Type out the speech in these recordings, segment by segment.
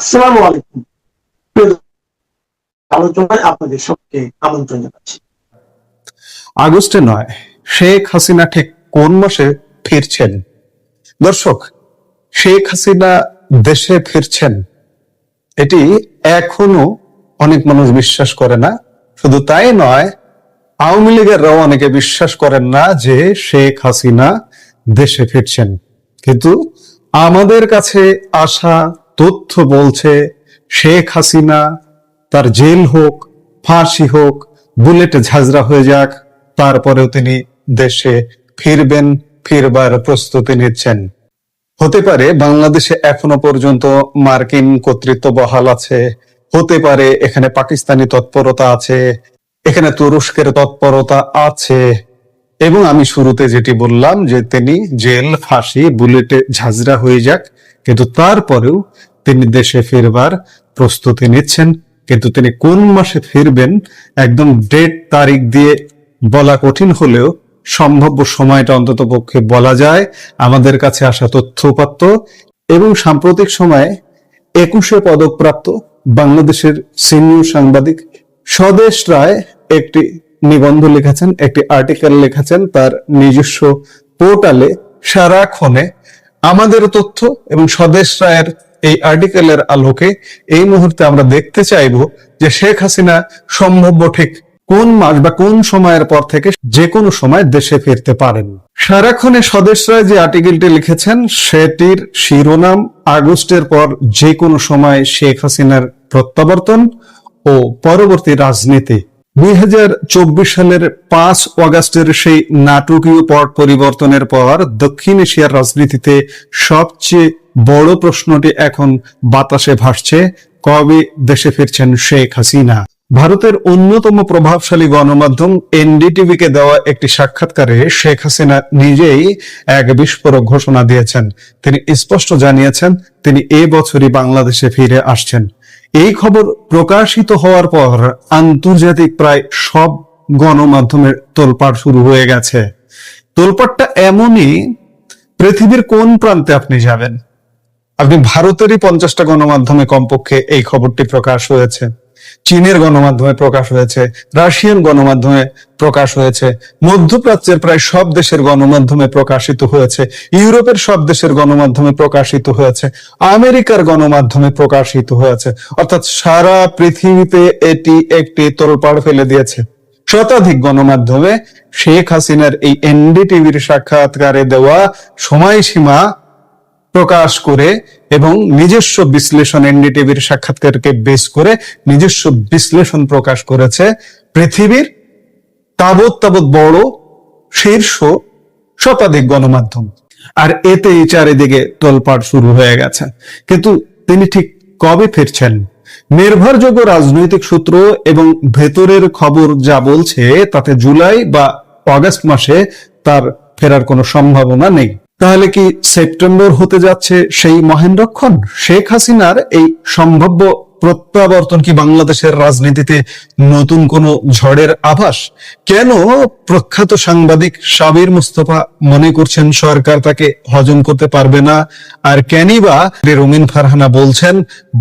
আসসালামু আলাইকুম। প্রিয় আলোচনায় আপনাদের সবকে আমন্ত্রণ জানাচ্ছি। আগস্টে নয়, শেখ হাসিনা ঠিক কোন মাসে ফিরছেন? দর্শক, শেখ হাসিনা দেশে ফিরছেন এটি এখনো অনেক মানুষ বিশ্বাস করে না। শুধু তাই নয়, আওয়ামী লীগেররাও অনেকে বিশ্বাস করেন না যে শেখ হাসিনা দেশে ফিরছেন। কিন্তু আমাদের কাছে আসা তথ্য বলছে শেখ হাসিনা, তার জেল হোক, ফাঁসি হোক, বুলেটে ঝাঁঝরা হয়ে যাক, তারপরেও তিনি দেশে ফিরবেন, ফিরবার প্রস্তুতি নিচ্ছেন। হতে পারে বাংলাদেশে এখনো পর্যন্ত মার্কিন কর্তৃত্ব বহাল আছে, হতে পারে এখানে পাকিস্তানি তৎপরতা আছে, এখানে তুরস্কের তৎপরতা আছে, এবং আমি শুরুতে যেটি বললাম যে তিনি জেল, ফাঁসি, বুলেটে ঝাঁঝরা হয়ে যাক, কিন্তু তারপরেও তিনি দেশে ফিরবার প্রস্তুতি নিচ্ছেন। কিন্তু তিনি কোন মাসে ফিরবেন একদম ডেট তারিখ দিয়ে বলা কঠিন হলেও সম্ভাব্য সময়টা অন্তত পক্ষে বলা যায়। আমাদের কাছে আসা তথ্যপাত্র এবং সাম্প্রতিক সময়ে 21 পদকপ্রাপ্ত বাংলাদেশের সিনিয়র সাংবাদিক স্বদেশ রায় একটি নিবন্ধ লিখেছেন, একটি আর্টিকেল লিখেছেন তার নিজস্ব পোর্টালে। সারাক্ষণে আমাদের তথ্য এবং স্বদেশ রায়ের এই আর্টিকেলের আলোকে এই মুহূর্তে আমরা দেখতে চাইব যে শেখ হাসিনা সম্ভাব্য ঠিক কোন মাস বা কোন সময়ের পর থেকে যে কোনো সময় দেশে ফিরতে পারেন। সারাক্ষণে স্বদেশ রায় যে আর্টিকেলটি লিখেছেন সেটির শিরোনাম আগস্টের পর যে কোনো সময় শেখ হাসিনার প্রত্যাবর্তন ও পরবর্তী রাজনীতি। 2024 সালের 5 আগস্টের সেই নাটকীয় পট পরিবর্তনের পর দক্ষিণ এশিয়ার রাজনীতিতে সবচেয়ে বড় প্রশ্নটি এখন বাতাসে ভাসছে, কবে দেশে ফিরছেন শেখ হাসিনা। ভারতের অন্যতম প্রভাবশালী গণমাধ্যম এনডিটিভিকে দেওয়া একটি সাক্ষাৎকারে শেখ হাসিনা নিজেই এক বিস্ফোরক ঘোষণা দিয়েছেন। তিনি স্পষ্ট জানিয়েছেন তিনি এ বছরই বাংলাদেশে ফিরে আসছেন। এই খবর প্রকাশিত হওয়ার পর আন্তর্জাতিক প্রায় সব গণমাধ্যমের তোলপাড় শুরু হয়ে গেছে। তোলপাড়টা এমনই, পৃথিবীর কোন প্রান্তে আপনি যাবেন, আপনি ভারতেরই 50টা গণমাধ্যমে কমপক্ষে এই খবরটি প্রকাশ হয়েছে, চীনের গণমাধ্যমে প্রকাশ হয়েছে, রাশিয়ান গণমাধ্যমে প্রকাশ হয়েছে, মধ্যপ্রাচ্যের প্রায় সব দেশের গণমাধ্যমে প্রকাশিত হয়েছে, ইউরোপের সব দেশের গণমাধ্যমে প্রকাশিত হয়েছে, আমেরিকার গণমাধ্যমে প্রকাশিত হয়েছে। অর্থাৎ সারা পৃথিবীতে এটি একটি তোলপাড় ফেলে দিয়েছে। শতাধিক গণমাধ্যমে শেখ হাসিনার এই এনডিটিভির সাক্ষাৎকারে দেওয়া সময়সীমা প্রকাশ করে এবং নিজস্ব বিশ্লেষণ, এনডিটিভির সাক্ষাৎকারকে বেস করে নিজস্ব বিশ্লেষণ প্রকাশ করেছে পৃথিবীর তাবৎ বড় শীর্ষ শতাধিক গণমাধ্যম। আর এতেই চারিদিকে তোলপাড় শুরু হয়ে গেছে। কিন্তু তিনি ঠিক কবে ফিরছেন? নির্ভরযোগ্য রাজনৈতিক সূত্র এবং ভেতরের খবর যা বলছে তাতে জুলাই বা আগস্ট মাসে তার ফেরার কোনো সম্ভাবনা নেই। তাহলে কি সেপ্টেম্বর হতে যাচ্ছে সেই মহেন্দ্রক্ষণ? শেখ হাসিনার এই সম্ভাব্য প্রত্যাবর্তন কি বাংলাদেশের রাজনীতিতে নতুন কোন ঝড়ের আভাস? কেন প্রখ্যাত সাংবাদিক সাবির মুস্তফা মনে করছেন সরকার তাকে হজম করতে পারবে না? আর কেনই বা রুমিন ফারহানা বলছেন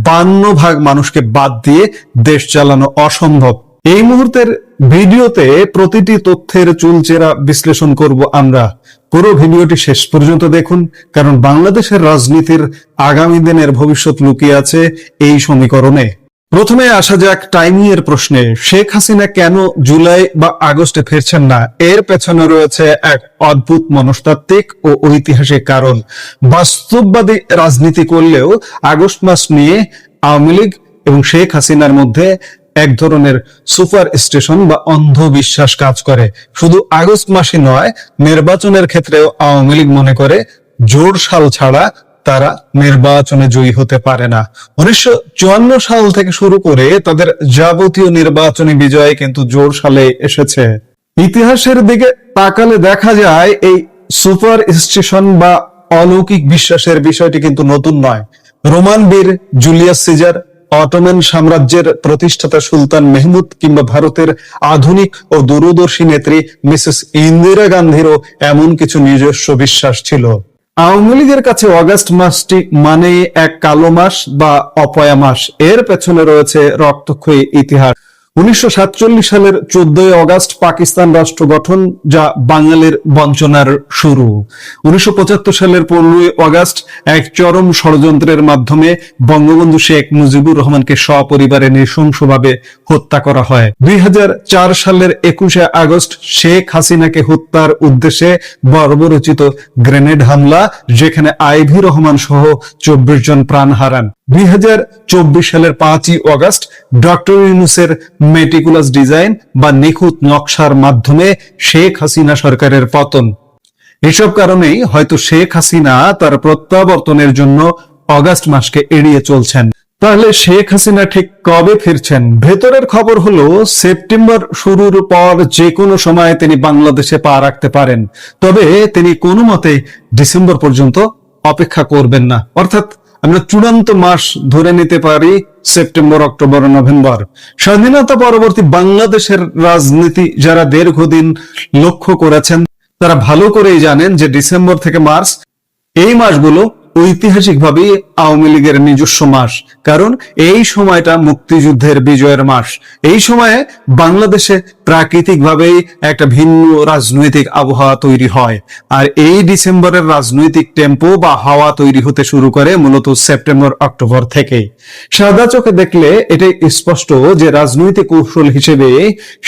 52% মানুষকে বাদ দিয়ে দেশ চালানো অসম্ভব? এই মুহূর্তের ভিডিওতে প্রতিটি তথ্যের চুলচেরা বিশ্লেষণ করব আমরা। পুরো ভিডিওটি শেষ পর্যন্ত দেখুন, কারণ বাংলাদেশের রাজনীতির আগামী দিনের ভবিষ্যৎ লুকিয়ে আছে এই সমীকরণে। প্রথমে আসা যাক টাইমিং এর প্রশ্নে। শেখ হাসিনা কেন জুলাই বা আগস্টে ফিরছেন না? এর পেছনে রয়েছে এক অদ্ভুত মনস্তাত্ত্বিক ও ঐতিহাসিক কারণ। বাস্তববাদী রাজনীতি করলেও আগস্ট মাস নিয়ে আওয়ামী লীগ এবং শেখ হাসিনার মধ্যে এক ধরনের সুপার স্টেশন বা অন্ধবিশ্বাস কাজ করে। শুধু আগস্ট মাসে নয়, নির্বাচনের ক্ষেত্রেও আওয়ামী লীগ মনে করে জোর সাল ছাড়া তারা নির্বাচনে জয়ী হতে পারে না। 1954 সাল থেকে শুরু করে তাদের যাবতীয় নির্বাচনী বিজয় কিন্তু জোর সালে এসেছে। ইতিহাসের দিকে তাকালে দেখা যায় এই সুপার স্টেশন বা অলৌকিক বিশ্বাসের বিষয়টি কিন্তু নতুন নয়। রোমান বীর জুলিয়াস সিজার, অটোমান সাম্রাজ্যের প্রতিষ্ঠাতা সুলতান মেহমুদ কিংবা ভারতের আধুনিক ও দূরদর্শী নেত্রী মিসেস ইন্দিরা গান্ধীরও এমন কিছু নিজস্ব বিশ্বাস ছিল। আওয়ামী লীগের কাছে অগাস্ট মাসটি মানে এক কালো মাস বা অপয়া মাস। এর পেছনে রয়েছে রক্তক্ষয়ী ইতিহাস। 1947 সালের 14 অগাস্ট পাকিস্তান রাষ্ট্র গঠন, যা বাঙালির বঞ্চনার শুরু। 1975 সালের 15 অগাস্ট এক চরম ষড়যন্ত্রের মাধ্যমে বঙ্গবন্ধু শেখ মুজিবুর রহমানকে সপরিবারে নৃশংসভাবে হত্যা করা হয়। 2004 সালের 21 আগস্ট শেখ হাসিনাকে হত্যার উদ্দেশ্যে বর্বরচিত গ্রেনেড হামলা, যেখানে আইভি রহমান সহ 24 জন প্রাণ হারান। 2024 সালের 5 অগাস্ট ডক্টর ইউনূসের মেটিকুলাস ডিজাইন বা নিখুঁত নকশার মাধ্যমে শেখ হাসিনা সরকারের পতন। এসব কারণেই হয়তো শেখ হাসিনা তার প্রত্যাবর্তনের জন্য অগাস্ট মাসকে এড়িয়ে চলছেন। তাহলে শেখ হাসিনা ঠিক কবে ফিরছেন? ভেতরের খবর হলো সেপ্টেম্বর শুরুর পর যে কোনো সময় তিনি বাংলাদেশে পা রাখতে পারেন, তবে তিনি কোনো মতে ডিসেম্বর পর্যন্ত অপেক্ষা করবেন না। অর্থাৎ আমরা চূড়ান্ত মাস ধরে নিতে পারি সেপ্টেম্বর, অক্টোবর, নভেম্বর। স্বাধীনতা পরবর্তী বাংলাদেশের রাজনীতি যারা দীর্ঘদিন লক্ষ্য করেছেন তারা ভালো করেই জানেন যে ডিসেম্বর থেকে মার্চ এই মাসগুলো ঐতিহাসিকভাবে আওয়ামী লীগের নিজস্ব মাস। কারণ এই সময়টা মুক্তিযুদ্ধের বিজয়ের মাস। এই সময়ে বাংলাদেশে প্রাকৃতিকভাবেই একটা ভিন্ন রাজনৈতিক আবহাওয়া তৈরি হয়। আর এই ডিসেম্বরের রাজনৈতিক টেম্পো বা হাওয়া তৈরি হতে শুরু করে মূলত সেপ্টেম্বর, অক্টোবর থেকেই। সাদা চোখে দেখলে এটাই স্পষ্ট যে রাজনৈতিক কৌশল হিসেবে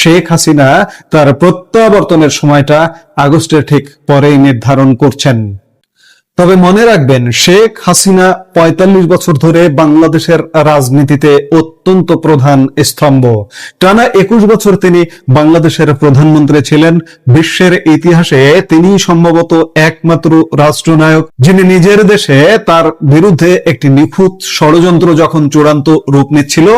শেখ হাসিনা তার প্রত্যাবর্তনের সময়টা আগস্টের ঠিক পরেই নির্ধারণ করছেন। তবে মনে রাখবেন, শেখ হাসিনা 45 বছর ধরে বাংলাদেশের রাজনীতিতে অত্যন্ত প্রধান স্তম্ভ। টানা 21 বছর তিনি বাংলাদেশের প্রধানমন্ত্রী ছিলেন। বিশ্বের ইতিহাসে তিনি সম্ভবত একমাত্র রাষ্ট্রনায়ক যিনি নিজের দেশে তার বিরুদ্ধে একটি নিখুঁত ষড়যন্ত্র যখন চূড়ান্ত রূপ নিচ্ছিল,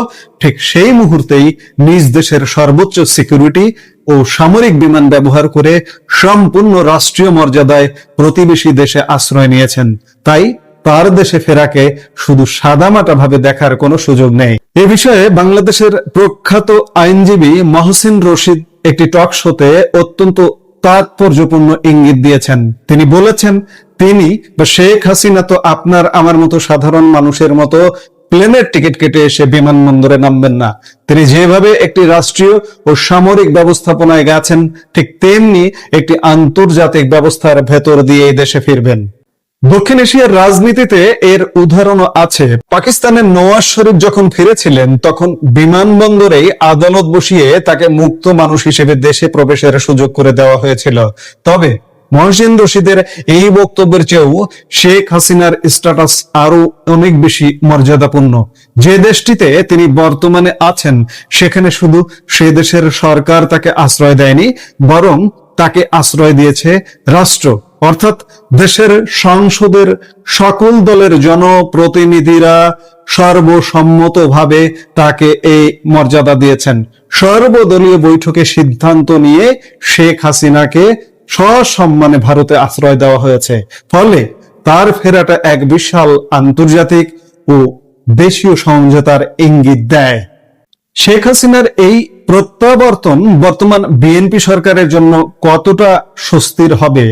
ঠিক সেই মুহূর্তেই নিজ দেশের সর্বোচ্চ সিকিউরিটি ও সামরিক বিমান ব্যবহার করে সম্পূর্ণ রাষ্ট্রীয় মর্যাদায় প্রতিবেশী দেশে আশ্রয় নিয়েছেন। তাই তার দেশে ফেরাকে শুধু সাদামাটা ভাবে দেখার কোনো সুযোগ নেই। এ বিষয়ে বাংলাদেশের প্রখ্যাত আইনজীবী মহসিন রশিদ একটি টক শোতে অত্যন্ত তাৎপর্যপূর্ণ ইঙ্গিত দিয়েছেন। তিনি বলেছেন, তিনি বা শেখ হাসিনা তো আপনার আমার মতো সাধারণ মানুষের মতো প্লেনের টিকিট কেটে এসে বিমানবন্দরে নামবেন না। তিনি যেভাবে একটি রাষ্ট্রীয় ও সামরিক ব্যবস্থাপনায় গেছেন, ঠিক তেমনি একটি আন্তর্জাতিক ব্যবস্থার ভেতর দিয়ে এই দেশে ফিরবেন। দক্ষিণ এশিয়ার রাজনীতিতে এর উদাহরণও আছে। পাকিস্তানের নওয়াজ শরীফ যখন ফিরেছিলেন তখন বিমানবন্দরেই আদালত বসিয়ে তাকে মুক্ত মানুষ হিসেবে দেশে প্রবেশের সুযোগ করে দেওয়া হয়েছিল। তবে মহসিন রশিদের এই বক্তব্যের চেয়েও শেখ হাসিনার স্ট্যাটাস আরো অনেক বেশি মর্যাদাপূর্ণ। যে দেশটিতে তিনি বর্তমানে আছেন সেখানে শুধু সে দেশের সরকার তাকে আশ্রয় দেয়নি, বরং তাকে আশ্রয় দিয়েছে রাষ্ট্র, অর্থাৎ দেশের সংসদের সকল দলের জনপ্রতিনিধিরা সর্বসম্মতভাবে তাকে এই মর্যাদা দিয়েছেন। সর্বদলীয় বৈঠকে সিদ্ধান্ত নিয়ে শেখ হাসিনাকে সসম্মানে ভারতে আশ্রয় দেওয়া হয়েছে। ফলে তার ফেরাটা এক বিশাল আন্তর্জাতিক ও দেশীয় সমঝোতার ইঙ্গিত দেয়। শেখ হাসিনার এই প্রত্যাবর্তন বর্তমান বিএনপি সরকারের জন্য কতটা স্বস্তির হবে?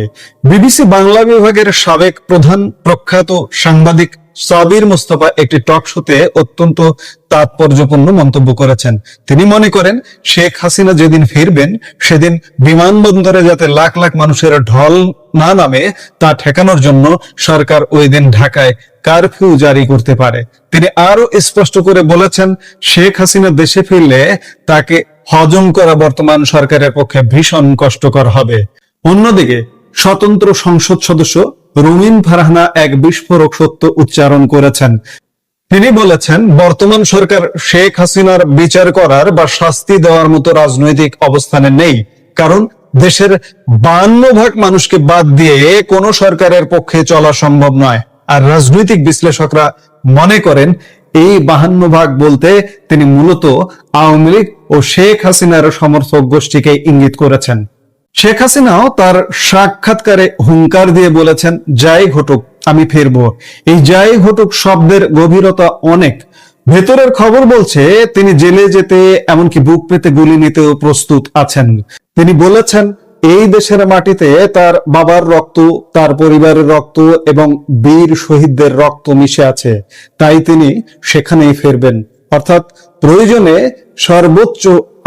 বিবিসি বাংলা বিভাগের সাবেক প্রধান প্রখ্যাত সাংবাদিক সাবির মুস্তাফা একটি টক শোতে অত্যন্ত তাৎপর্যপূর্ণ মন্তব্য করেছেন। তিনি মনে করেন, শেখ হাসিনা যেদিন ফিরবেন সেদিন বিমানবন্দরে যাতে লাখ লাখ মানুষের ঢল না নামে তা ঠেকানোর জন্য সরকার ওই দিন ঢাকায় কারফিউ জারি করতে পারে। তিনি আরো স্পষ্ট করে বলেছেন, শেখ হাসিনা দেশে ফিরলে তাকে হজম করা বর্তমান সরকারের পক্ষে ভীষণ কষ্টকর হবে। অন্যদিকে স্বতন্ত্র সংসদ সদস্য রুমিন ফারহানা এক বিস্ফোরক সত্য উচ্চারণ করেছেন। তিনি বলেছেন, বর্তমান সরকার শেখ হাসিনার বিচার করার বা শাস্তি দেওয়ার মতো রাজনৈতিক অবস্থানে নেই। কারণ দেশের 52% মানুষকে বাদ দিয়ে কোন সরকারের পক্ষে চলা সম্ভব নয়। আর রাজনৈতিক বিশ্লেষকরা মনে করেন এই 52% বলতে তিনি মূলত আওয়ামী লীগ ও শেখ হাসিনার সমর্থক গোষ্ঠীকে ইঙ্গিত করেছেন। শেখ হাসিনাও তার সাক্ষাৎকারে হুঙ্কার দিয়ে বলেছেন, যাই ঘটুক আমি ফিরবো। এই যাই ঘটুক শব্দের গভীরতা অনেক। ভেতরের খবর বলছে তিনি জেলে যেতে, এমনকি বুক পেতে গুলি নিতেও প্রস্তুত আছেন। তিনি বলেছেন, এই দেশের মাটিতে তার বাবার রক্ত, তার পরিবারের রক্ত এবং বীর শহীদদের রক্ত মিশে আছে, তাই তিনি সেখানেই ফিরবেন। অর্থাৎ প্রয়োজনে সর্বোচ্চ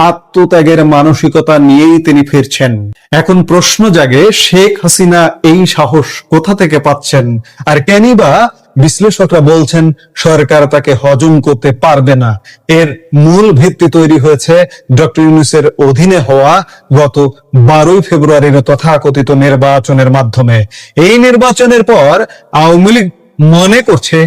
আত্মত্যাগের মানসিকতা নিয়েই তিনি ফিরছেন। এখন প্রশ্ন জাগে, শেখ হাসিনা এই সাহস কোথা থেকে পাচ্ছেন? আর কেনই বা বিশ্লেষকরা বলছেন সরকার তাকে হজম করতে পারবে না? এর মূল ভিত্তি তৈরি হয়েছে ডক্টর ইউনূসের অধীনে হওয়া গত 12 ফেব্রুয়ারির তথাকথিত নির্বাচনের মাধ্যমে। এই নির্বাচনের পর আওয়ামী লীগ মনে করছে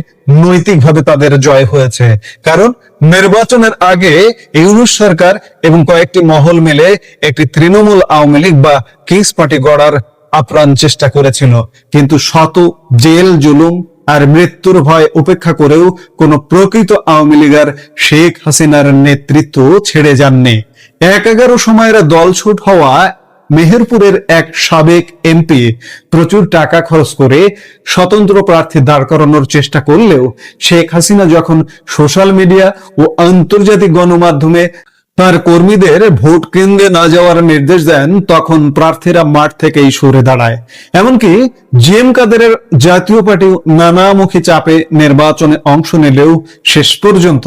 নৈতিকভাবে তাদের জয় হয়েছে, কারণ নির্বাচনের আগে ইউনূস সরকার এবং কয়েকটি মহল মিলে একটি তৃণমূল আওয়ামী লীগ বা কিংস পার্টি গড়ার আপ্রাণ চেষ্টা করেছিল, কিন্তু শত জেল জুলুম আর মৃত্যুর ভয় উপেক্ষা করেও কোন প্রকৃত আওয়ামী লীগার শেখ হাসিনার নেতৃত্ব ছেড়ে যাননি। ১/১১ সময়ের দলছুট হওয়া মেহেরপুরের এক সাবেক এমপি প্রচুর টাকা খরচ করে স্বতন্ত্র প্রার্থী দাঁড় করানোর চেষ্টা করলেও শেখ হাসিনা যখন সোশ্যাল মিডিয়া ও আন্তর্জাতিক গণমাধ্যমে তার কর্মীদের ভোট কেন্দ্রে না যাওয়ার নির্দেশ দেন, তখন প্রার্থীরা মাঠ থেকেই সরে দাঁড়ায়। এমনকি জিএম কাদেরের জাতীয় পার্টি নানামুখী চাপে নির্বাচনে অংশ নিলেও শেষ পর্যন্ত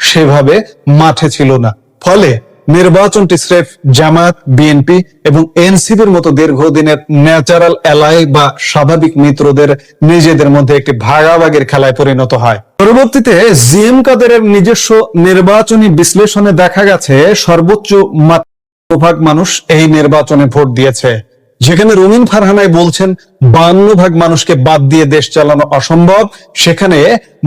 সেভাবে মাঠে ছিল না। ফলে নির্বাচনটি স্রেফ জামাত, বিএনপি এবং এনসিপির মতো দীর্ঘদিনের ন্যাচারাল অ্যালাই বা স্বাভাবিক মিত্রদের নিজেদের মধ্যে একটি ভাগাভাগির খেলায় পরিণত হয়। পরবর্তীতে জিএম কাদেরের নিজস্ব নির্বাচনী বিশ্লেষণে দেখা গেছে সর্বোচ্চ ভাগ মানুষ এই নির্বাচনে ভোট দিয়েছে, যেখানে রুমিন ফারহানাই বলছেন 52% মানুষকে বাদ দিয়ে দেশ চালানো অসম্ভব, সেখানে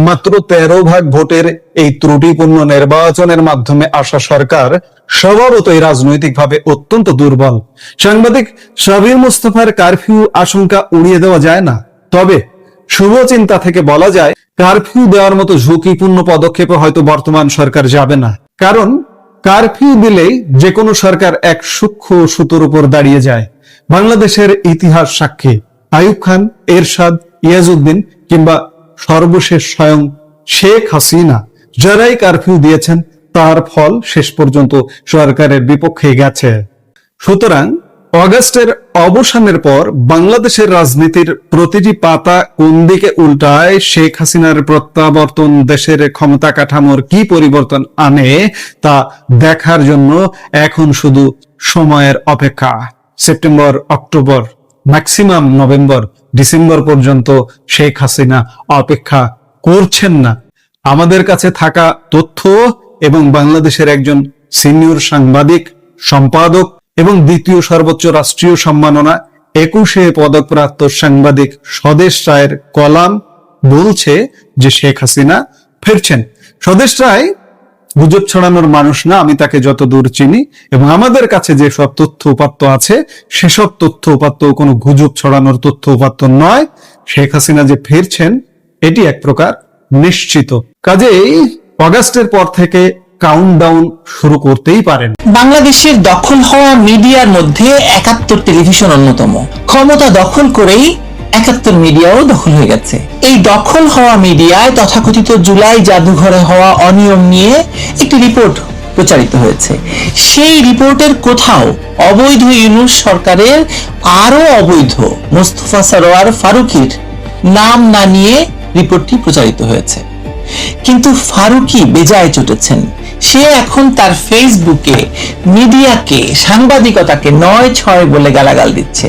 মাত্র 13% ভোটের এই ত্রুটিপূর্ণ নির্বাচনের মাধ্যমে আসা সরকার স্বভাবতই রাজনৈতিকভাবে অত্যন্ত দুর্বল। সাংবাদিক সাবির মুস্তফার কারফিউ আশঙ্কা উড়িয়ে দেওয়া যায় না, তবে শুভ চিন্তা থেকে বলা যায় কারফিউ দেওয়ার মতো ঝুঁকিপূর্ণ পদক্ষেপে হয়তো বর্তমান সরকার যাবে না, কারণ কারফিউ দিলেই যে কোনো সরকার এক সূক্ষ্ম সুতোর উপর দাঁড়িয়ে যায়। বাংলাদেশের ইতিহাস সাক্ষী, আইয়ুব খান, এরশাদ, ইয়াজউদ্দিন কিংবা সর্বশেষ স্বয়ং শেখ হাসিনা যারাই কারফিউ দিয়েছেন তার ফল শেষ পর্যন্ত সরকারের বিপক্ষে গেছে। সুতরাং অগাস্টের অবসানের পর বাংলাদেশের রাজনীতির প্রতিটি পাতা কোন দিকে উল্টায়, শেখ হাসিনার প্রত্যাবর্তন দেশের ক্ষমতা কাঠামোর কি পরিবর্তন আনে তা দেখার জন্য এখন শুধু সময়ের অপেক্ষা। September, October, maximum November, December পর্যন্ত শেখ হাসিনা অপেক্ষা করছেন না। আমাদের কাছে থাকা তথ্য এবং বাংলাদেশের একজন সিনিয়র সাংবাদিক, সম্পাদক এবং দ্বিতীয় সর্বোচ্চ রাষ্ট্রীয় সম্মাননা 21 পদকপ্রাপ্ত সাংবাদিক স্বদেশ রায়ের কলাম বলছে যে শেখ হাসিনা ফিরছেন। স্বদেশ রায় গুজব ছড়ানোর মানুষ না, আমি তাকে যতদূর চিনি, এবং আমাদের কাছে যে সব তথ্য উপাত্ত আছে সেসব তথ্য উপাত্ত কোনো গুজব ছড়ানোর তথ্য উপাত্ত নয়। শেখ হাসিনা যে ফিরছেন এটি এক প্রকার নিশ্চিত। কাজেই অগাস্টের পর থেকে কাউন্টডাউন শুরু করতেই পারেন। বাংলাদেশের দখল হওয়া মিডিয়ার মধ্যে 71 টেলিভিশন অন্যতম। ক্ষমতা দখল করেই 71 মিডিয়াও দখল হয়ে গেছে। এই দখল হওয়া মিডিয়ায় তথাকথিত জুলাই জাদুঘরে হওয়া অনিয়ম নিয়ে একটি রিপোর্ট প্রচারিত হয়েছে। সেই রিপোর্টের কোথাও অবৈধ ইউনূস সরকারের আরো অবৈধ মোস্তফা সরোয়ার ফারুকীর নাম না নিয়ে রিপোর্টটি প্রচারিত হয়েছে। কিন্তু ফারুকী বেজায় চটেছেন। সে এখন তার ফেসবুকে মিডিয়াকে, সাংবাদিকতাকে 9-6 বলে গালাগাল দিচ্ছে।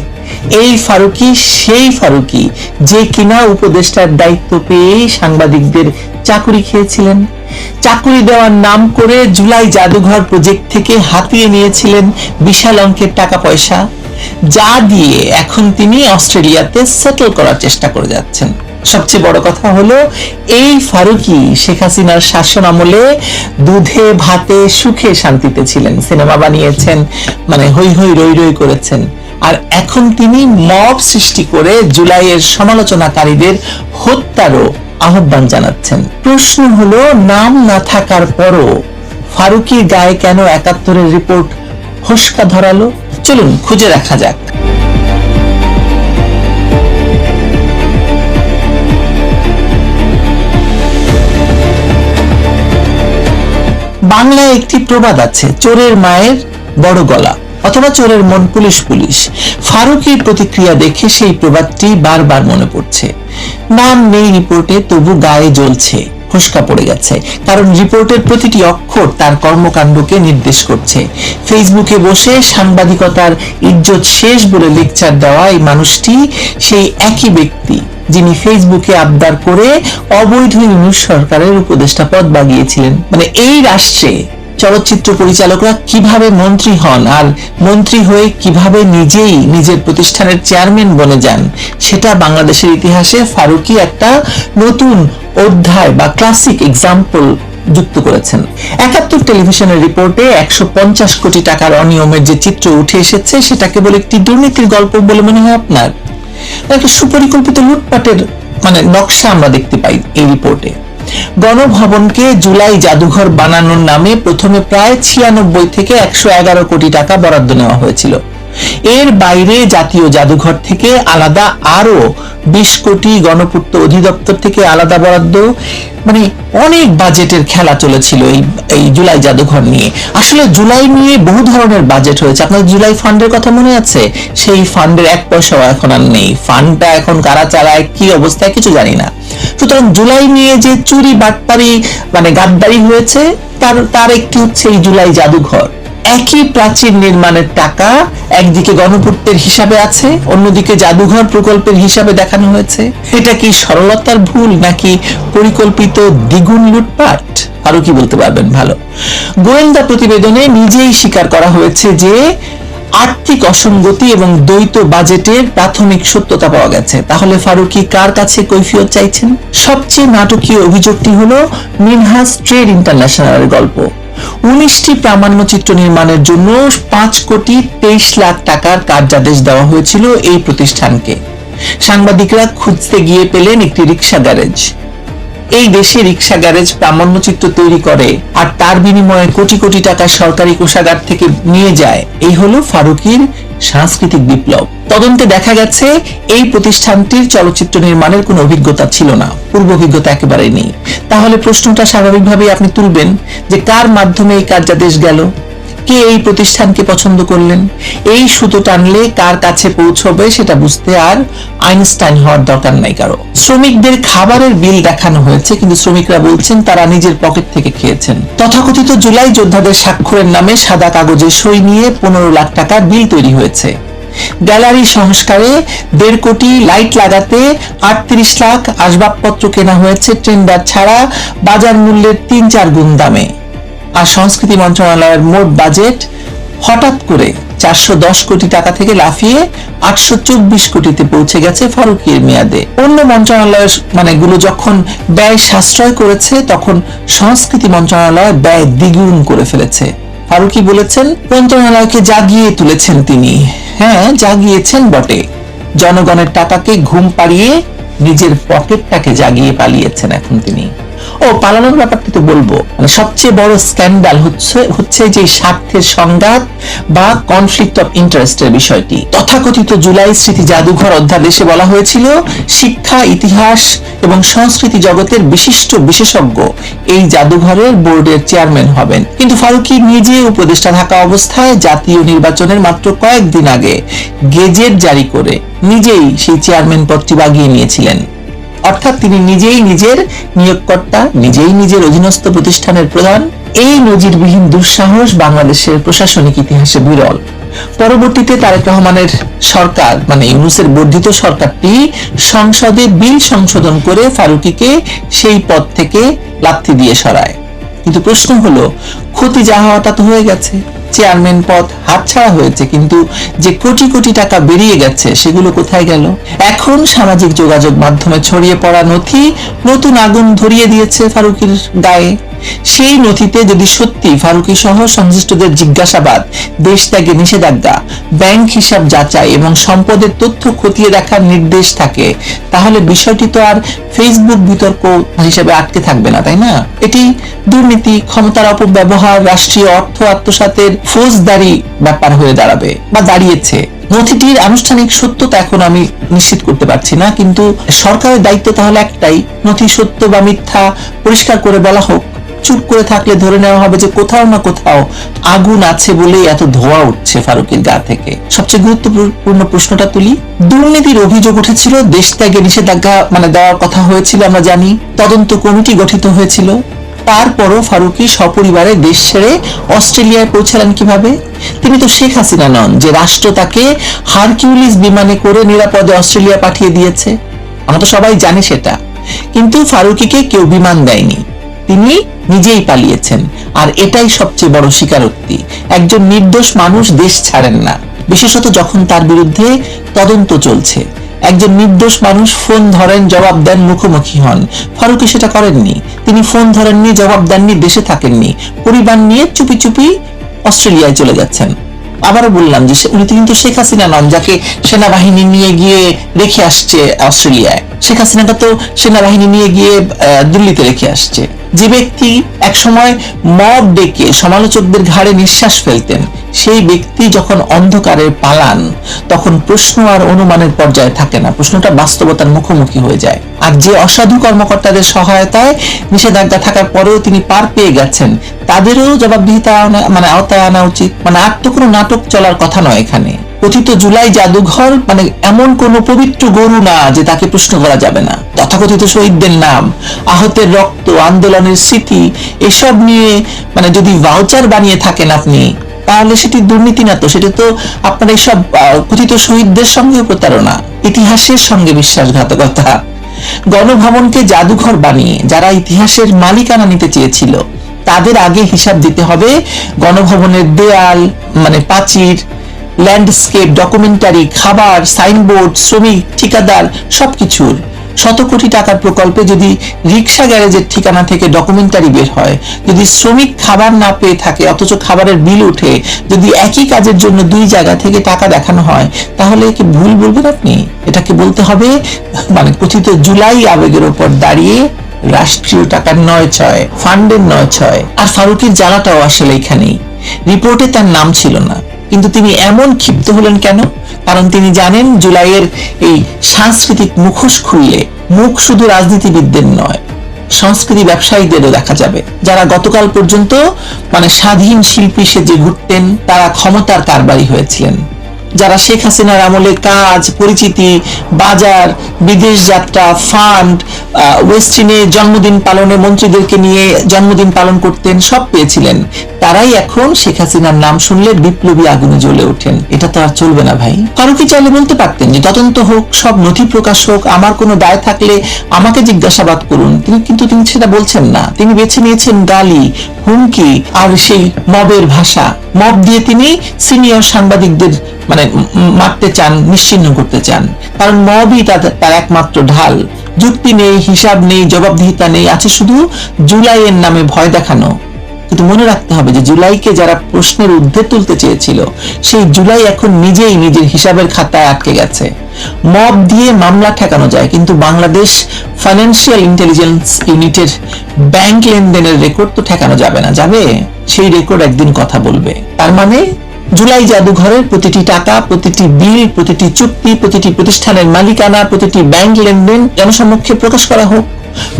এই ফারুকী সেই ফারুকী যে কিনা উপদেষ্টার দায়িত্ব পেয়ে সাংবাদিকদের চাকুরি খেয়েছিলেন। চাকুরি দেওয়ার নাম করে জুলাই জাদুঘর প্রজেক্ট থেকে হাতিয়ে নিয়েছিলেন বিশাল অঙ্কের টাকা পয়সা, যা দিয়ে এখন তিনি অস্ট্রেলিয়াতে সেটেল করার চেষ্টা করে যাচ্ছেন। সবচেয়ে বড় কথা হলো এই ফারুকী শেখ হাসিনার শাসন আমলে দুধে ভাতে সুখে শান্তিতে ছিলেন, সিনেমা বানিয়েছেন, মানে হই হই রই রই করেছেন। আর এখন তিনি মব সৃষ্টি করে জুলাইয়ের সমালোচনাকারীদের হত্যারও আহ্বান জানাচ্ছেন। প্রশ্ন হলো, নাম না থাকার পরও ফারুকীর গায়ে কেন 71-এর রিপোর্ট ফসকা ধরালো? চলুন খুঁজে দেখা যাক। বাংলায় একটি প্রবাদ আছে, চোরের মায়ের বড় গলা। অথবা চোরের মন পুলিশ পুলিশ। ফারুকীর প্রতিক্রিয়া দেখে সেই প্রবাদটি বারবার মনে পড়ছে। নাম নেই রিপোর্টে, তবু গায়ে জ্বলছে, ফসকা পড়ে গেছে, কারণ রিপোর্টের প্রতিটি অক্ষর তার কর্মকাণ্ডকে নির্দেশ করছে। ফেসবুকে বসে সাংবাদিকতার ইজ্জত শেষ বলে লেকচার দেওয়া এই মানুষটি সেই একই ব্যক্তি যিনি ফেসবুকে আবদার করে অবৈধ ইউনূস সরকারের উপদেষ্টা পদ বাগিয়েছিলেন। মানে এই রাষ্ট্রে চলচ্চিত্র পরিচালকরা কিভাবে মন্ত্রী হন আর মন্ত্রী হয়ে কিভাবে নিজেই নিজের প্রতিষ্ঠানের চেয়ারম্যান বনে যান, সেটা বাংলাদেশের ইতিহাসে ফারুকী একটা নতুন অধ্যায় বা ক্লাসিক এক্সাম্পল যুক্ত করেছেন। ৭১ টেলিভিশনের রিপোর্টে ১৫০ কোটি টাকার অনিয়মের যে চিত্র উঠে এসেছে, সেটা কেবল একটি দুর্নীতির গল্প বলে মনে হয় আপনার? একটা সুপরিকল্পিত লুটপাটের নকশা আমরা দেখতে পাই এই রিপোর্টে। গণভবনকে জুলাই জাদুঘর বানানোর নামে প্রথমে প্রায় ৯৬ থেকে ১১১ কোটি টাকা বরাদ্দ নেওয়া হয়েছিল। এর বাইরে জাতীয় জাদুঘর থেকে আলাদা আরো ২০ কোটি, গণপূর্ত অধিদপ্তর থেকে আলাদা বরাদ্দ, অনেক বাজেটের খেলা চলেছিল এই জুলাই জাদুঘর নিয়ে। আসলে জুলাই নিয়ে বহু ধরনের বাজেট হয়েছে। আপনার জুলাই ফান্ডের কথা মনে আছে? সেই ফান্ডের ১ পয়সাও এখন আর নেই। ফান্ডটা এখন কারা চালায়, কি অবস্থায়, কিছু জানি না। সুতরাং জুলাই নিয়ে যে চুরি বাটপারি গাদ্দারি হয়েছে, তার একটি হচ্ছে এই জুলাই জাদুঘর। একই প্রাচীর নির্মাণের টাকা একদিকে গণপূর্তের হিসাবে আছে, অন্যদিকে জাদুঘর প্রকল্পের হিসাবে দেখানো হয়েছে। এটা কি সরলতার ভুল নাকি পরিকল্পিত দ্বিগুণ লুটপাট? আরো কি বলতে পারবেন ভালো? গোয়েন্দা প্রতিবেদনে নিজেই স্বীকার করা হয়েছে যে আর্থিক অসঙ্গতি এবং দ্বৈত বাজেটের প্রাথমিক সত্যতা পাওয়া গেছে। তাহলে ফারুকী কার কাছে কৈফিয়ত চাইছেন? সবচেয়ে নাটকীয় অভিযোগটি হলো মিনহাজ ট্রেড ইন্টারন্যাশনালের গল্প। ১৯টি প্রামাণ্যচিত্র নির্মাণের জন্য ৫ কোটি ২৩ লাখ টাকার কার্যাদেশ দেওয়া হয়েছিল এই প্রতিষ্ঠানকে। সাংবাদিকরা খুঁজতে গিয়ে পেলেন একটি রিক্সা গ্যারেজ। এই দেশে রিক্সা গ্যারেজ প্রামাণ্যচিত্র তৈরি করে আর তার বিনিময়ে কোটি কোটি টাকা সরকারি কোষাগার থেকে নিয়ে যায়। এই হলো ফারুকীর সাংস্কৃতিক বিপ্লব। তদন্তে দেখা গেছে এই প্রতিষ্ঠানটির চলচ্চিত্র নির্মাণের কোনো অভিজ্ঞতা ছিল না, পূর্ব অভিজ্ঞতা একেবারেই নেই। তাহলে প্রশ্নটা স্বাভাবিকভাবেই আপনি তুলবেন যে কার মাধ্যমে এই কার্যাদেশ গেল, কে এই প্রতিষ্ঠানকে পছন্দ করলেন। এই সুতো টানলে কার কাছে পৌঁছবে সেটা বুঝতে আর আইনস্টাইন হওয়ার দরকার নাই কারো। শ্রমিকদের খাবারের বিল দেখানো হয়েছে, কিন্তু শ্রমিকরা বলছেন তারা নিজের পকেট থেকে খেয়েছেন। তথাকথিত জুলাই যোদ্ধাদের স্বাক্ষরের নামে সাদা কাগজে সই নিয়ে ১৫ লাখ টাকার বিল তৈরি হয়েছে। গ্যালারি সংস্কারে ১.৫ কোটি, লাইট লাগাতে ৩৮ লাখ, আসবাবপত্র কেনা হয়েছে টেন্ডার ছাড়া বাজার মূল্যের ৩-৪ গুণ দামে। আর সংস্কৃতি মন্ত্রণালয়ের মোট বাজেট হঠাৎ করে ৪১০ কোটি টাকা থেকে লাফিয়ে ৮২৪ কোটিতে পৌঁছে গেছে ফারুকীর মেয়াদে। অন্য মন্ত্রণালয় গুলো যখন ব্যয় সাশ্রয় করেছে, তখন সংস্কৃতি মন্ত্রণালয় ব্যয় দ্বিগুণ করে ফেলেছে। ফারুকী বলেছেন মন্ত্রণালয়কে জাগিয়ে তুলেছেন তিনি। হ্যাঁ, জাগিয়েছেন বটে। জনগণের টাকাকে ঘুম পাড়িয়ে নিজের পকেটটাকে জাগিয়ে পালিয়েছেন এখন তিনি। পালানোর ব্যাপারটা তো বলবো, সবচেয়ে বড় স্ক্যান্ডাল হচ্ছে যে স্বার্থের সংঘাত বা কনফ্লিক্ট অফ ইন্টারেস্টের বিষয়টি। তথাকথিত জুলাই স্মৃতি জাদুঘর অধ্যাদেশে বলা হয়েছিল শিক্ষা, ইতিহাস এবং সংস্কৃতি জগতের বিশিষ্ট বিশেষজ্ঞ এই জাদুঘরের বোর্ডের চেয়ারম্যান হবেন। কিন্তু ফারুকী নিজে উপদেষ্টা থাকা অবস্থায় জাতীয় নির্বাচনের মাত্র কয়েকদিন আগে গেজেট জারি করে নিজেই সেই চেয়ারম্যান পদটি বাগিয়ে নিয়েছিলেন। অর্থাৎ তিনি নিজেই নিজের নিয়োগকর্তা, নিজেই নিজের অধীনস্থ প্রতিষ্ঠানের প্রধান। এই নজিরবিহীন দুঃসাহস বাংলাদেশের প্রশাসনিক ইতিহাসে বিরল। পরবর্তীতে তারেক রহমানের সরকার ইউনূসের বর্ধিত সরকারটি সংসদে বিল সংশোধন করে ফারুকীকে সেই পদ থেকে লাথি দিয়ে সরায়। কিন্তু প্রশ্ন হলো, ক্ষতি যা হওয়াটা তো হয়ে গেছে, চেয়ারম্যান পদ হাতছাড়া হয়েছে, কিন্তু যে কোটি কোটি টাকা বেরিয়ে গেছে সেগুলো কোথায় গেল? এখন সামাজিক যোগাযোগ মাধ্যমে ছড়িয়ে পড়া নথি নতুন আগুন ধরিয়ে দিয়েছে ফারুকীর গায়ে। সেই নথিতে যদি সত্যি ফারুকী সহ সংশ্লিষ্টদের জিজ্ঞাসাবাদ, দেশ ত্যাগে নিষেধাজ্ঞা, ব্যাংক হিসাব যাচাই এবং সম্পদের তথ্য খতিয়ে দেখার নির্দেশ থাকে, তাহলে বিষয়টি তো আর ফেসবুক বিতর্ক হিসেবে আটকে থাকবে না, তাই না? এটি দুর্নীতি, ক্ষমতার অপব্যবহার, রাষ্ট্রীয় অর্থ আত্মসাতের ফৌজদারি ব্যাপার হয়ে দাঁড়াবে বা দাঁড়িয়েছে। নথিটির আনুষ্ঠানিক সত্যতা এখন আমি নিশ্চিত করতে পারছি না, কিন্তু সরকারের দায়িত্ব তাহলে একটাই, নথি সত্য বা মিথ্যা পরিষ্কার করে বলা হোক। চুপ করে থাকলে ধরে নেওয়া হবে যে কোথাও না কোথাও আগুন আছে বলেই এত ধোঁয়া উঠছে ফারুকের গা থেকে। সবচেয়ে গুরুত্বপূর্ণ প্রশ্নটা তুলি, দুর্নীতির অভিযোগ উঠেছিল, দেশ ত্যাগে নিষেধাজ্ঞা দেওয়ার কথা হয়েছিল, আমরা জানি, তদন্ত কমিটি গঠিত হয়েছিল। তারপরও ফারুকী সপরিবারে দেশ ছেড়ে অস্ট্রেলিয়ায় পৌঁছালেন কিভাবে? তিনি তো শেখ হাসিনা নন যে রাষ্ট্র তাকে হারকিউলিস বিমানে করে নিরাপদে অস্ট্রেলিয়া পাঠিয়ে দিয়েছে। আমরা তো সবাই জানি সেটা। কিন্তু ফারুকীকে কেউ বিমান দেয়নি, তিনি নিজেই পালিয়েছেন। আর এটাই সবচেয়ে বড় স্বীকারোক্তি। একজন নির্দোষ মানুষ দেশ ছাড়েন না, বিশেষত যখন তার বিরুদ্ধে তদন্ত চলছে। একজন নির্দোষ মানুষ ফোন ধরেন, জবাব দেন, মুখোমুখি হন। ফারুকী সেটা করেননি। তিনি ফোন ধরেননি, জবাব দেননি, দেশে থাকেননি, পরিবার নিয়ে চুপি চুপি অস্ট্রেলিয়ায় চলে যাচ্ছেন। আবারও বললাম যে উনি কিন্তু শেখ হাসিনা নন যাকে সেনাবাহিনী নিয়ে গিয়ে রেখে আসছে অস্ট্রেলিয়ায়। শেখ হাসিনাটা তো সেনাবাহিনী নিয়ে গিয়ে দিল্লিতে রেখে আসছে। যে ব্যক্তি একসময় মব ডেকে সমালোচকদের ঘাড়ে নিঃশ্বাস ফেলতেন, সেই ব্যক্তি যখন অন্ধকারে পালান তখন প্রশ্ন আর অনুমানের পর্যায়ে থাকে না, প্রশ্নটা বাস্তবতার মুখোমুখি হয়ে যায়। আর যে অসাধু কর্মকর্তাদের সহায়তায় নিষেধাজ্ঞা থাকার পরেও তিনি পার পেয়ে গেছেন, তাদেরও জবাবদিহিতা আওতায় আনা উচিত। আর তো কোনো নাটক চলার কথা নয় এখানে। কথিত জুলাই জাদুঘর এমন কোন পবিত্র গরু না যে তাকে প্রশ্ন করা যাবে না। তথাকথিত শহীদদের নাম, আহতের রক্ত, আন্দোলনের স্মৃতি, এসব নিয়ে যদি ভাউচার বানিয়ে থাকেন আপনি, তাহলে সেটি দুর্নীতি না তো, সেটা তো আপনার এইসব কথিত শহীদদের সঙ্গে প্রতারণা, ইতিহাসের সঙ্গে বিশ্বাসঘাতকতা। গণভবনকে জাদুঘর বানিয়ে যারা ইতিহাসের মালিকানা নিতে চেয়েছিল তাদের আগে হিসাব দিতে হবে গণভবনের দেয়াল, প্রাচীর, ল্যান্ডস্কেপ, ডকুমেন্টারি, খাবার, সাইনবোর্ড, শ্রমিক, ঠিকাদার, সবকিছুর। 100 কোটি টাকার প্রকল্পে যদি রিক্সা গ্যারেজের ঠিকানা থেকে ডকুমেন্টারি বের হয়, যদি শ্রমিক খাবার না পেয়ে থাকে অথচ খাবারের বিল উঠে, যদি একই কাজের জন্য 2 জায়গা থেকে টাকা দেখানো হয়, তাহলে কি ভুল বলবেন আপনি? এটাকে বলতে হবে কথিত জুলাই আবেগের উপর দাঁড়িয়ে রাষ্ট্রীয় টাকার 9-6, ফান্ডের 9-6। আর ফারুকীর জ্বালাটাও আসলে এখানেই, রিপোর্টে তার নাম ছিল না, কিন্তু তিনি এমন ক্ষিপ্ত হলেন কেন? কারণ তিনি জানেন জুলাইয়ের এই সাংস্কৃতিক মুখোশ খুললে মুখ শুধু রাজনীতিবিদদের নয়, সংস্কৃতি ব্যবসায়ীদেরও দেখা যাবে, যারা গতকাল পর্যন্ত স্বাধীন শিল্পী সেজে ঘুরতেন, তারা ক্ষমতার কারবারি হয়েছিলেন। যারা শেখ হাসিনার আমলে কাজ, পরিচিতি, বাজার, বিদেশ যাত্রা, ফান্ড, ওয়েস্টিনে জন্মদিন পালনে মন্ত্রীদেরকে নিয়ে জন্মদিন পালন করতেন, সব পেয়েছিলেন, তারাই এখন শেখ হাসিনার নাম শুনলে বিপ্লবী আগুনে জ্বলে ওঠেন। এটা তো আর চলবে না ভাই। ফারুকী চাইলে বলতে পারতেন যে তদন্ত হোক, সব নথি প্রকাশ হোক, আমার কোনো দায় থাকলে আমাকে জিজ্ঞাসাবাদ করুন, কিন্তু তিনি সেটা বলছেন না। তিনি বেছে নিয়েছেন গালি, হুমকি আর সেই মবের ভাষা। মব দিয়ে তিনি সিনিয়র সাংবাদিকদের মারতে চান, নিশ্চিহ্ন করতে চান, কারণ মবই তার একমাত্র ঢাল। যুক্তি নেই, হিসাব নেই, জবাবদিহিতা নেই, আছে শুধু জুলাইয়ের নামে ভয় দেখানো। কিন্তু মনে রাখতে হবে যে জুলাইকে যারা প্রশ্নের ঊর্ধ্বে তুলতে চেয়েছিল, সেই জুলাই এখন নিজেই নিজের হিসাবের খাতায় আটকে গেছে। মব দিয়ে মামলা ঠেকানো যায়, কিন্তু বাংলাদেশ ফাইন্যান্সিয়াল ইন্টেলিজেন্স ইউনিটের ব্যাংক লেনদেনের রেকর্ড তো ঠেকানো যাবে না। যাবে? সেই রেকর্ড একদিন কথা বলবে। তার জুলাই জাদুঘরের প্রতিটি টাকা, প্রতিটি বিল, প্রতিটি চুক্তি, প্রতিটি প্রতিষ্ঠানের মালিকানা, প্রতিটি ব্যাংক লেনদেন জনসম্মুখে প্রকাশ করা হোক।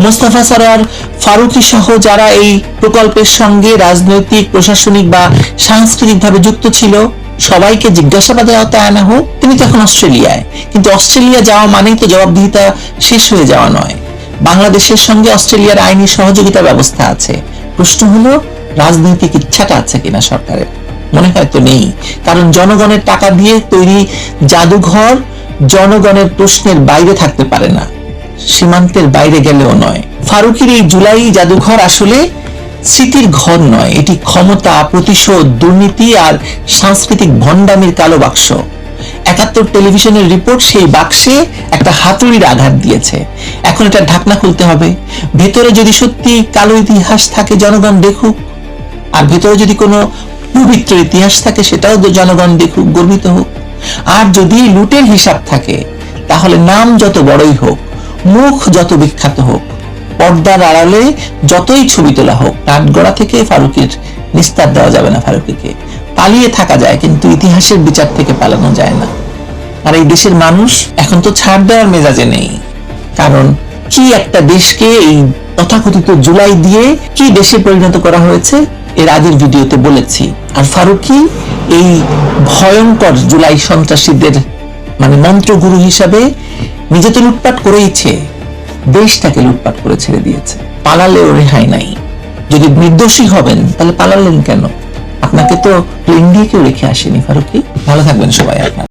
মোস্তফা সরোয়ার, ফারুকী সহ যারা এই প্রকল্পের সঙ্গে রাজনৈতিক, প্রশাসনিক বা সাংস্কৃতিক ভাবে যুক্ত ছিল, সবাইকে জিজ্ঞাসাবাদের আওতায় আনা হোক। তিনি তো এখন অস্ট্রেলিয়ায়, কিন্তু অস্ট্রেলিয়া যাওয়া মানেই তো জবাবদিহিতা শেষ হয়ে যাওয়া নয়। বাংলাদেশের সঙ্গে অস্ট্রেলিয়ার আইনি সহযোগিতা ব্যবস্থা আছে। প্রশ্ন হলো রাজনৈতিক ইচ্ছাটা আছে কিনা সরকারের? মনে হয় তো নেই, কারণ জনগণের টাকা দিয়ে তৈরি জাদুঘর জনগণের প্রশ্নের বাইরে থাকতে পারে না, সীমান্তের বাইরে গেলেও নয়। ফারুকীর এই জুলাই জাদুঘর আসলে স্মৃতির ঘর নয়, এটি ক্ষমতা, প্রতিশোধ, দুর্নীতি আর সাংস্কৃতিক ভণ্ডামির কালো বাক্স। ৭১ টেলিভিশনের রিপোর্ট সেই বাক্সে একটা হাতুড়ির আঘাত দিয়েছে। এখন এটা ঢাকনা খুলতে হবে। ভেতরে যদি সত্যি কালো ইতিহাস থাকে, জনগণ দেখুক। আর ভেতরে যদি কোনো পবিত্র ইতিহাস থাকে, সেটাও জনগণ দেখুক, গর্বিত হোক। আর যদি লুটের হিসাব থাকে, তাহলে নাম যত বড়ই হোক, মুখ যত বিখ্যাত হোক, পর্দার আড়ালে যতই ছবি তোলা হোক, কাঠগড়া থেকে ফারুকীর নিস্তার দেওয়া যাবে না। ফারুকীকে পালিয়ে থাকা যায়, কিন্তু ইতিহাসের বিচার থেকে পালানো যায় না। আর এই দেশের মানুষ এখন তো ছাড় দেওয়ার মেজাজে নেই, কারণ কি একটা দেশকে এই তথাকথিত জুলাই দিয়ে কি দেশে পরিণত করা হয়েছে এর আগের ভিডিওতে বলেছি। আর ফারুকী এই ভয়ঙ্কর জুলাই সন্ত্রাসীদের মানে মন্ত্রগুরু হিসাবে নিজে তো লুটপাট করেইছে, দেশটাকে লুটপাট করে ছেড়ে দিয়েছে। পালালেও রেহাই নাই। যদি নির্দোষী হবেন তাহলে পালালেন কেন? আপনাকে তো প্লেন দিয়ে কেউ রেখে আসেনি ফারুকী। ভালো থাকবেন সবাই আপনার।